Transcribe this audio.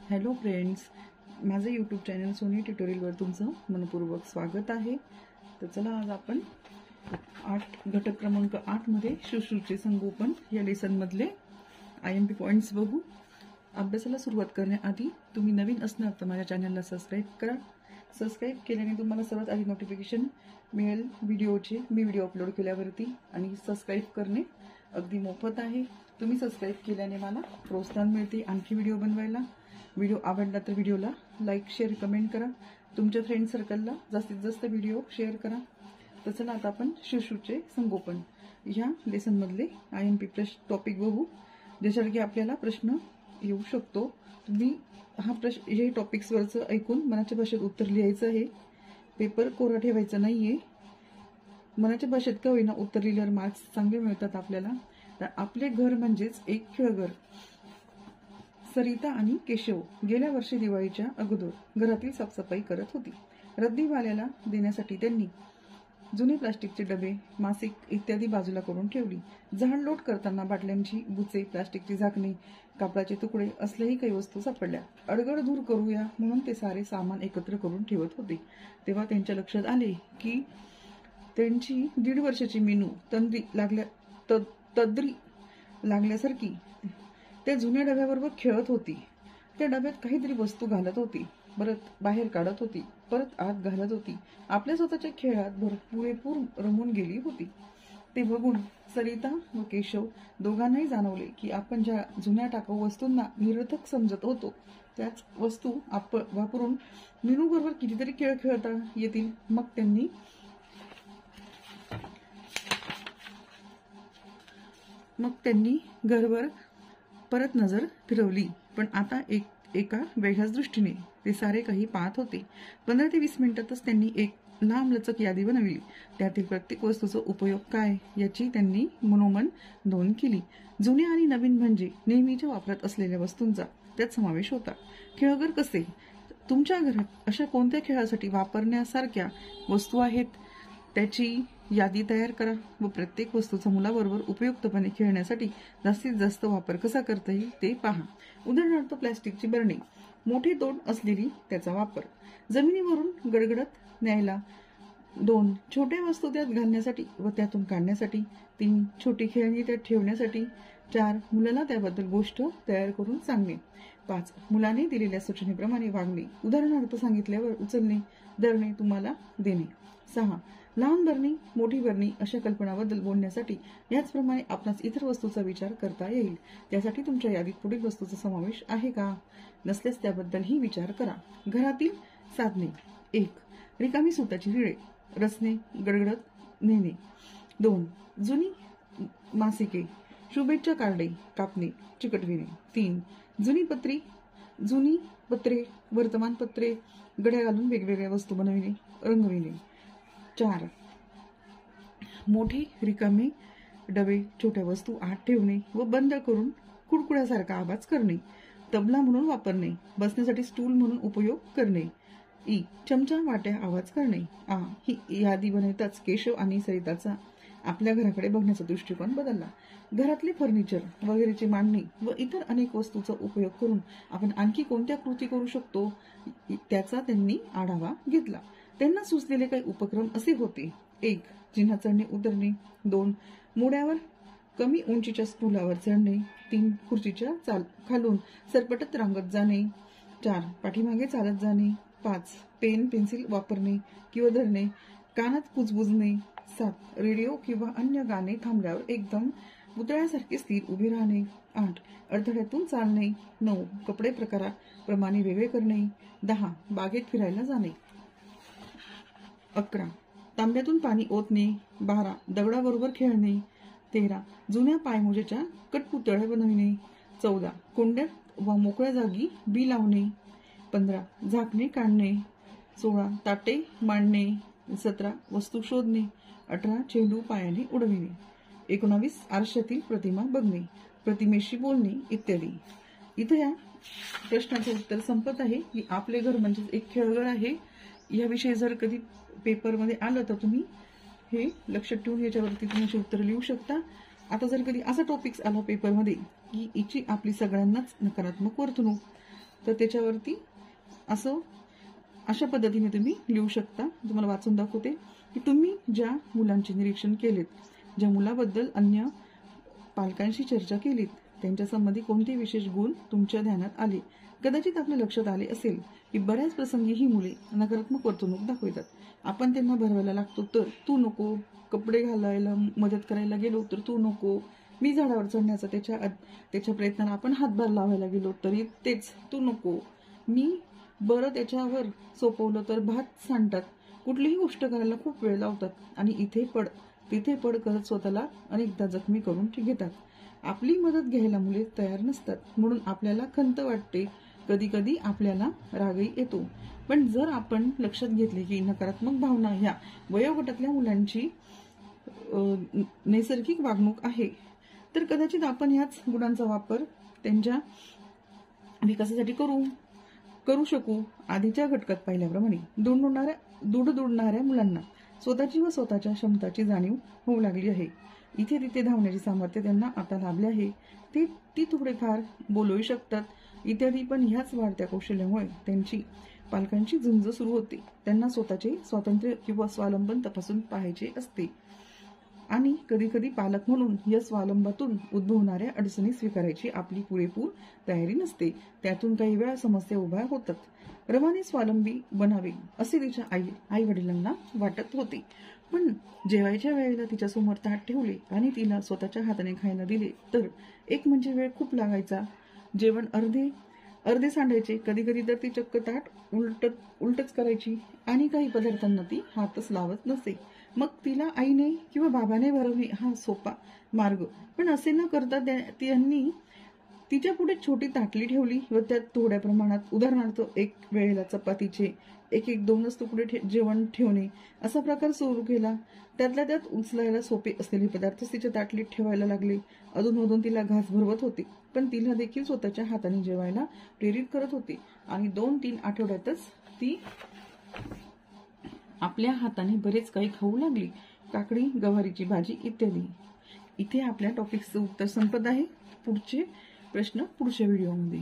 Hello friends, माझे YouTube channel Sony ट्युटोरियलवर तुमचं मनपूर्वक स्वागत आहे। तर चला आज आपण घटक क्रमांक 8 मध्ये शुश्रूषे संगोपन या लेसनमधले IMP पॉइंट्स बघू। अभ्यासाला सुरुवात करण्याआधी तुम्ही नवीन असणार तर माझ्या चॅनलला सबस्क्राइब करा। सबस्क्राइब केल्याने तुम्हाला सर्वात आधी नोटिफिकेशन मिळेल व्हिडिओचे, मी व्हिडिओ अपलोड केल्यावरती। आणि सबस्क्राइब करणे अगदी मोफत आहे। तुम्ही सबस्क्राइब केल्याने मला प्रोत्साहन मिळते आणखी व्हिडिओ बनवायला। व्हिडिओ आवडला तर व्हिडिओला लाईक, शेअर, कमेंट करा। तुमच्या फ्रेंड सर्कलला जास्तीत जास्त व्हिडिओ शेअर करा। तर चला आता आपण शुश्रूषे संगोपन ह्या लेसनमधले IMP टॉपिक बघू, ज्याच्यावर की आपल्याला प्रश्न येऊ शकतो। तुम्ही हे टॉपिक्सवरचं ऐकून मनाच्या भाषेत उत्तर लिहायचं आहे। पेपर कोरा ठेवायचा नाहीये। मनाच्या भाषेत का होईना उत्तर लिहिल्यावर मार्क्स चांगले मिळतात आपल्याला। तर आपले घर म्हणजेच एक खेळघर। सरिता आणि केशव गेल्या वर्षी दिवाळीच्या अगोदर घरातील साफसफाई करत होती। रद्दीवाल्याला देण्यासाठी त्यांनी जुने प्लास्टिकचे डबे, मासिक इत्यादी बाजूला करून ठेवली। झाडलोट करताना बाटल्यांची बुचे, प्लास्टिकची झाकणे, कापडाचे तुकडे असल्याही काही वस्तू सापडल्या। अडगड दूर करूया म्हणून ते सारे सामान एकत्र करून ठेवत होते। तेव्हा त्यांच्या लक्षात आले की त्यांची 1.5 वर्षाची मीनू तद्री लागल्यासारखी त्या जुन्या डब्याबरोबर खेळत होती। त्या डब्यात काहीतरी वस्तू घालत होती, परत बाहेर काढत होती, परत आत घालत होती। आपल्या स्वतःच्या खेळात पुरेपूर रमून गेली होती। ते बघून सरिता व केशव दोघांनाही जाणवले की आपण ज्या जुन्या टाकाऊ वस्तूंना निरर्थक समजत होतो त्याच वस्तू वापरून मीनू बरोबर कितीतरी खेळ खेळता येतील। मग त्यांनी घरवर परत नजर फिरवली, पण आता एका वेगळ्याच दृष्टीने। ते सारे काही पाहत होते। 15 ते 20 मिनिटातच त्यांनी एक लांबलचक यादी बनवली। त्यातील प्रत्येक वस्तूचा उपयोग काय याची त्यांनी मनोमन नोंद केली। जुने आणि नवीन म्हणजे नेहमीच्या वापरात असलेल्या वस्तूंचा त्यात समावेश होता। खेळघर कसे? तुमच्या घरात अशा कोणत्या खेळासाठी वापरण्यासारख्या वस्तू आहेत त्याची यादी तयार करा व प्रत्येक वस्तूचा मुलाबरोबर उपयुक्तपणे खेळण्यासाठी जास्तीत जास्त वापर कसा करता येईल ते पहा। उदाहरणार्थ प्लास्टिकची बरणी, मोठे तोंड असलेली त्याचा वापर, जमिनीवरून गडगडत न्यायला। 2 छोट्या वस्तू त्यात घालण्यासाठी व त्यातून काढण्यासाठी। 3 छोटी खेळणी त्यात ठेवण्यासाठी। 4 मुलाला त्याबद्दल गोष्ट तयार करून सांगणे। 5 मुलाने दिलेल्या सूचनेप्रमाणे वागणे, उदाहरणार्थ सांगितल्यावर उचलणे, धरणे, तुम्हाला देणे। 6 लहान बरणी, मोठी बरणी अशा कल्पनाबद्दल बोलण्यासाठी। याचप्रमाणे आपणास इतर वस्तूचा विचार करता येईल। त्यासाठी तुमच्या यादीत पुढील वस्तूचा समावेश आहे का? नसल्यास त्याबद्दलही विचार करा। घरातील साधने। 1 रिकामी सुताची रिळे, रचने, गडगडत नेणे। 2 जुनी मासिके, शुभेच्छा कार्डे कापणे, चिकटविणे। 3 जुनी पत्रे, वर्तमानपत्रे गड्या घालून वेगवेगळ्या वस्तू बनविणे, रंगविणे। 4 मोठे रिकामे डबे, छोट्या वस्तू आत ठेवणे व बंद करून कुडकुड्यासारखा आवाज करणे, तबला म्हणून वापरणे, बसण्यासाठी स्टूल म्हणून उपयोग करणे। चमचा, वाट्या आवाज करणे। ही यादी बनवताच केशव आणि सरिताचा आपल्या घराकडे बघण्याचा दृष्टिकोन बदलला। घरातले फर्निचर वगैरेची मांडणी व इतर अनेक वस्तूंचा उपयोग करून आपण आणखी कोणत्या कृती करू शकतो त्याचा त्यांनी आढावा घेतला। त्यांना सुचलेले काही उपक्रम असे होते: 1 जिन्हा चढणे उतरणे। 2 मोड्यावर कमी उंचीच्या स्टूलावर चढणे। 3 खुर्चीच्या खालून सरपटत रांगत जाणे। 4 पाठीमागे चालत जाणे। 5 पेन पेन्सिल वापरणे किंवा धरणे, कानात कुजबुजणे। 7 रेडिओ किंवा अन्य गाणे थांबल्यावर एकदम पुतळ्यासारखे स्थिर उभे राहणे। 8 अडथळ्यातून चालणे। 9 कपडे प्रकाराप्रमाणे वेगळे करणे। 10 बागेत फिरायला जाणे। 11 तांब्यातून पाणी ओतणे। 12 दगडाबरोबर खेळणे। 13 जुन्या पायमोजेच्या कठपुतळ्या बनविणे। 14 कुंड्यात व मोकळ्या जागी बी लावणे। 15 झाकणे काढणे। 16 ताटे मांडणे। 17 वस्तू शोधणे। 18 चेंडू पायाने उडविणे। 19 आरशातील प्रतिमा बघणे, प्रतिमेशी बोलणे इत्यादी। इथं या प्रश्नाचं उत्तर संपत आहे की आपले घर म्हणजे एक खेळघर आहे। याविषयी जर कधी पेपरमध्ये आलं तर तुम्ही हे लक्षात ठेवून याच्यावरती तुम्ही उत्तर लिहू शकता। आता जर कधी असा टॉपिक्स आला पेपरमध्ये की हिची आपली सगळ्यांनाच नकारात्मक वर्तणूक, तर त्याच्यावरती अशा पद्धतीने तुम्ही लिहू शकता. तुम्हाला वाचून दाखवते की तुम्ही ज्या मुलांचे निरीक्षण केलेत, ज्या मुलाबद्दल अन्य पालकांशी चर्चा केलीत, त्यांच्या संबंधी कोणते विशेष गुण तुमच्या ध्यानात आले. कदाचित आपल्या लक्षात आले असेल की बऱ्याच प्रसंगी ही मुले नकारात्मक वर्तणूक दाखवतात. आपण त्यांना भरवायला लागतो तर तू नको, कपडे घालायला मदत करायला गेलो तर तू नको, मी झाडावर चढण्याचा त्याच्या प्रयत्नाला आपण हातभार लावायला गेलो तरी तेच तू नको, मी बरं त्याच्यावर सोपवलं तर भात सांडतात, कुठलीही गोष्ट करायला खूप वेळ लावतात आणि इथे पड तिथे पड करत स्वतःला अनेकदा जखमी करून घेतात. आपली मदत घ्यायला मुले तयार नसतात, म्हणून आपल्याला खंत वाटते, कधी कधी आपल्याला रागही येतो. पण जर आपण लक्षात घेतले की नकारात्मक भावना ह्या वयोगटातल्या मुलांची नैसर्गिक वागणूक आहे, तर कदाचित आपण ह्याच गुणांचा वापर त्यांच्या विकासासाठी करू शकू. आधीच्या घटकात पाहिल्याप्रमाणे दुडणाऱ्या मुलांना स्वतःची व स्वतःच्या क्षमताची जाणीव होऊ लागली आहे. इथे तिथे धावण्याचे सामर्थ्य त्यांना आता लाभले आहे. ती थोडेफार बोलू शकतात इत्यादी. पण ह्याच वाढत्या कौशल्यामुळे त्यांची पालकांची झुंज सुरू होते. त्यांना स्वतःचे स्वातंत्र्य किंवा स्वावलंबन तपासून पाहायचे असते आणि कधी कधी पालक म्हणून या स्वावलंबातून उद्भवणाऱ्या अडचणी स्वीकारायची आपली पुरेपूर तयारी नसते. त्यातून काही वेळा समस्या उभ्या होतात. रमाने स्वावलंबी बनावे असे तिच्या आई वडिलांना वाटत होते, पण जेवायच्या वेळेला तिच्यासमोर ताट ठेवले आणि तिला स्वतःच्या हाताने खायला दिले तर एक म्हणजे वेळ खूप लागायचा, जेवण अर्धे सांडायचे, कधी कधी तर ती चक्क ताट उलटच करायची आणि काही पदार्थांना ती हातच लावत नसे. मग तिला आईने किंवा बाबाने भरवणे हा सोपा मार्ग, पण असे न करता त्यांनी तिच्या पुढे छोटी ताटली ठेवली व त्यात थोड्या प्रमाणात, उदाहरणार्थ एक वेळेला चपातीचे एक दोनच तुकडे जेवण ठेवणे असा प्रकार सुरू केला. त्यातल्या त्यात उचलायला सोपे असलेले पदार्थ तिच्या ताटलीत ठेवायला लागले. अधूनमधून तिला घास भरवत होते, पण तिला देखील स्वतःच्या हाताने जेवायला प्रेरित करत होते आणि 2-3 आठवड्यातच ती आपल्या हाताने बरेच काही खाऊ लागली. काकडी, गवारीची भाजी इत्यादी. इथे आपल्या टॉपिकचं उत्तर संपत आहे. पुढचे प्रश्न पुढच्या व्हिडिओमध्ये.